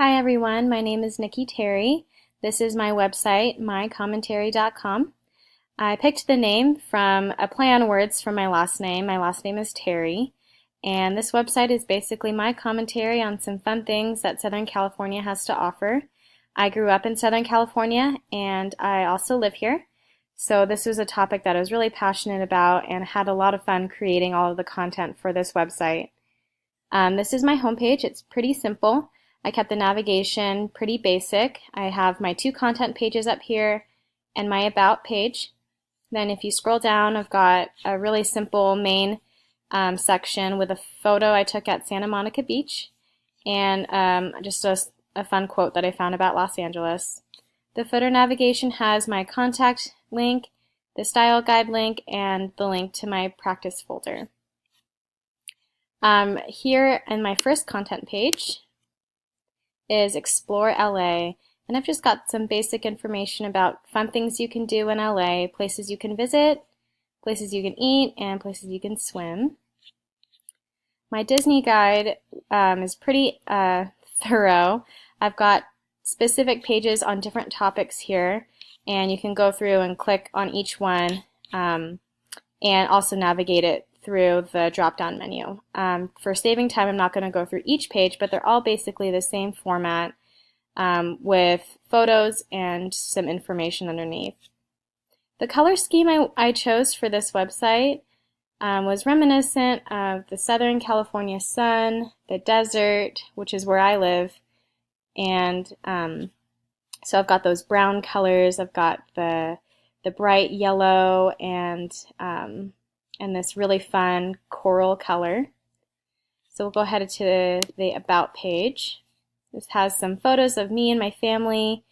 Hi everyone, my name is Nikki Terry. This is my website, mycommentary.com. I picked the name from a play on words from my last name. My last name is Terry, and this website is basically my commentary on some fun things that Southern California has to offer. I grew up in Southern California and I also live here, so this was a topic that I was really passionate about and had a lot of fun creating all of the content for this website. This is my homepage. It's pretty simple. I kept the navigation pretty basic. I have my two content pages up here and my about page. Then if you scroll down, I've got a really simple main section with a photo I took at Santa Monica Beach and just a fun quote that I found about Los Angeles. The footer navigation has my contact link, the style guide link, and the link to my practice folder. Here in my first content page is Explore LA, and I've just got some basic information about fun things you can do in LA, places you can visit, places you can eat, and places you can swim. My Disney guide is pretty thorough. I've got specific pages on different topics here, and you can go through and click on each one and also navigate it through the drop-down menu. For saving time, I'm not going to go through each page, but they're all basically the same format with photos and some information underneath. The color scheme I chose for this website was reminiscent of the Southern California sun, the desert, which is where I live, and so I've got those brown colors, I've got the bright yellow and this really fun coral color. So we'll go ahead to the About page. This has some photos of me and my family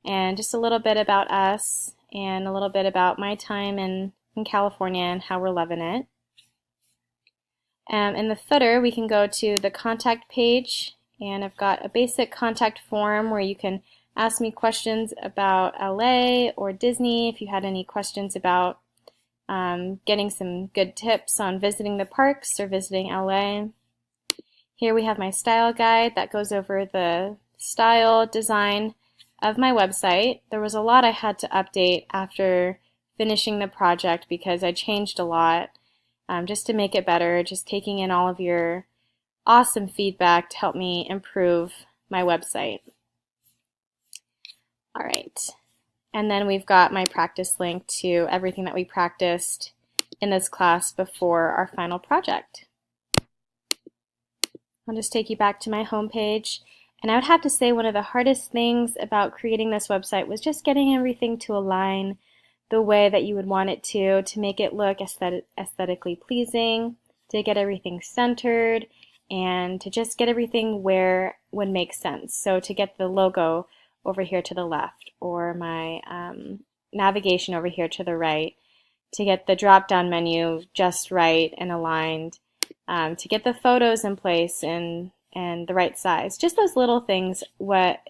and just a little bit about us and a little bit about my time in California and how we're loving it. In the footer, we can go to the contact page, and I've got a basic contact form where you can ask me questions about LA or Disney if you had any questions about getting some good tips on visiting the parks or visiting LA. Here we have my style guide that goes over the style design of my website. There was a lot I had to update after finishing the project because I changed a lot just to make it better, just taking in all of your awesome feedback to help me improve my website. All right. And then we've got my practice link to everything that we practiced in this class before our final project. I'll just take you back to my home page. And I would have to say one of the hardest things about creating this website was just getting everything to align the way that you would want it to make it look aesthetically pleasing, to get everything centered, and to just get everything where would make sense. So to get the logo over here to the left, or my navigation over here to the right, to get the drop-down menu just right and aligned, to get the photos in place and the right size. Just those little things what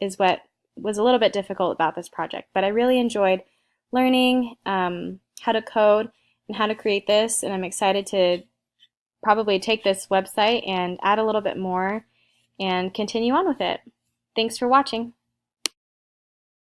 was a little bit difficult about this project, but I really enjoyed learning how to code and how to create this, and I'm excited to probably take this website and add a little bit more and continue on with it. Thanks for watching.